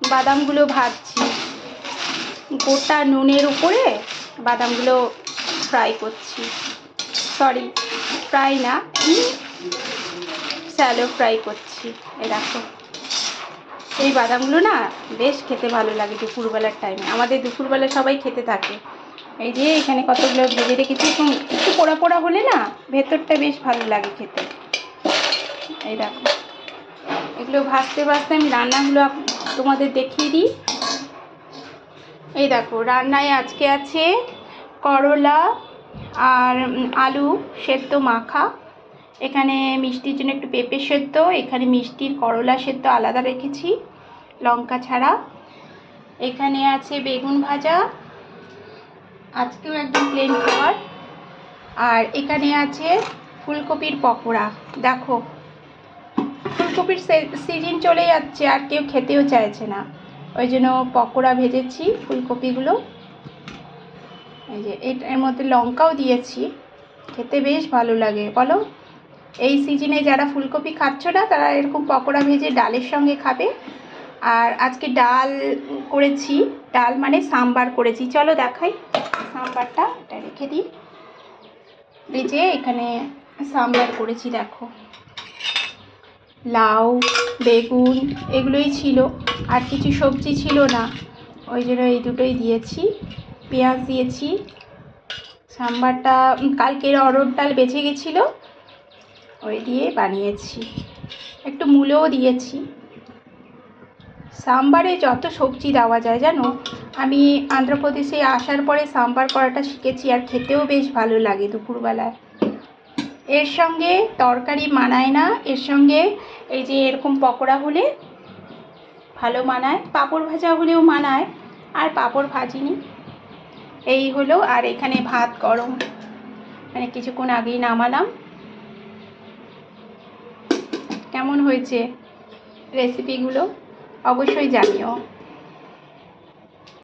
বাদামগুলো ভাজছি, গোটা নুনের উপরে বাদামগুলো ফ্রাই করছি। সরি, ফ্রাই না, স্যালো ফ্রাই করছি। এই দেখো, এই বাদামগুলো না বেশ খেতে ভালো লাগে দুপুরবেলার টাইমে। আমাদের দুপুরবেলা সবাই খেতে থাকে। এই যে এখানে কতগুলো ভেজে রেখেছি, একটু পোড়া পোড়া হলে না ভেতরটা বেশ ভালো লাগে খেতে। এই দেখো, এগুলো ভাজতে ভাজতে আমি রান্নাগুলো তোমাদের দেখিয়ে দিই। এই দেখো, রান্নায় আজকে আছে করলা আর আলু সেদ্ধ মাখা, এখানে মিষ্টির জন্য একটু পেঁপে সেদ্ধ, এখানে মিষ্টির করলা সেদ্ধ আলাদা রেখেছি লঙ্কা ছাড়া, এখানে আছে বেগুন ভাজা, আজকেও একদম প্লেন খাবার, আর এখানে আছে ফুলকপির পকোড়া। দেখো, ফুলকপির সিজন চলে যাচ্ছে আর কেউ খেতেও চাইছে না, ওই জন্য পকোড়া ভেজেছি ফুলকপিগুলো। এই যে এর মধ্যে লঙ্কাও দিয়েছি, খেতে বেশ ভালো লাগে বলো। এই সিজনে যারা ফুলকপি খাচ্ছ না তারা এরকম পকোড়া ভেজে ডালের সঙ্গে খাবে। আর আজকে ডাল করেছি, ডাল মানে সাম্বার করেছি, চলো দেখাই সাম্বারটা। এটা রেখে দিই। এই যে এখানে সাম্বার করেছি, দেখো লাউ বেগুন এগুলোই ছিল, আর কিছু সবজি ছিল না, ওই জন্য এই দুটোই দিয়েছি, পেঁয়াজ দিয়েছি। সাম্বারটা কালকের অরহর ডাল বেঁচে গেছিলো, ওই দিয়ে বানিয়েছি, একটু মূলোও দিয়েছি। সাম্বারে যত সবজি দেওয়া যায় জানো, আমি অন্ধ্রপ্রদেশে আসার পরে সাম্বার করাটা শিখেছি, আর খেতেও বেশ ভালো লাগে দুপুরবেলায়। এর সঙ্গে তরকারি মানায় না, এর সঙ্গে এই যে এরকম পকোড়া হলে ভালো মানায়, পাঁপড় ভাজা হলেও মানায়, আর পাঁপড় ভাজিনি। এই হলো, আর এখানে ভাত গরম, মানে কিছুক্ষণ আগেই নামালাম। কেমন হয়েছে রেসিপিগুলো অবশ্যই জানিও।